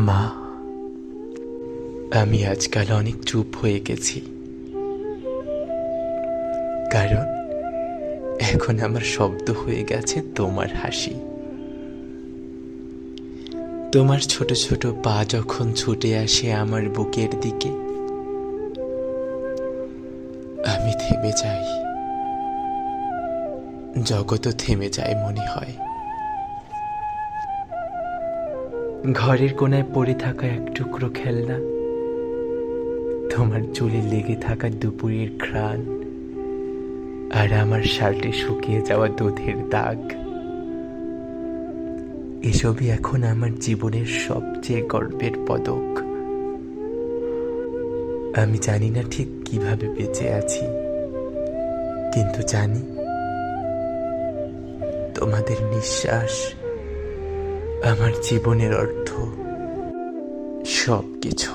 মা, আমি আজকাল অনেক চুপ হয়ে গেছি, কারণ এখন আমার শব্দ হয়ে গেছে তোমার হাসি। তোমার ছোট ছোট পা যখন ছুটে আসে আমার বুকের দিকে, আমি থেমে যাই, জগৎও থেমে যায় মনে হয়। ঘরের কোনায় পড়ে থাকা এক টুকরো খেলনা, তোমার চুলে লেগে থাকা দুপুরের ঘ্রাণ, আর আমার শার্টে শুকিয়ে যাওয়া দুধের দাগ, এসবই এখন আমার জীবনের সবচেয়ে গর্বের পদক। আমি জানি না ঠিক কিভাবে বেঁচে আছি, কিন্তু জানি তোমাদের নিঃশ্বাস আমার জীবনের অর্থ, সব কিছু।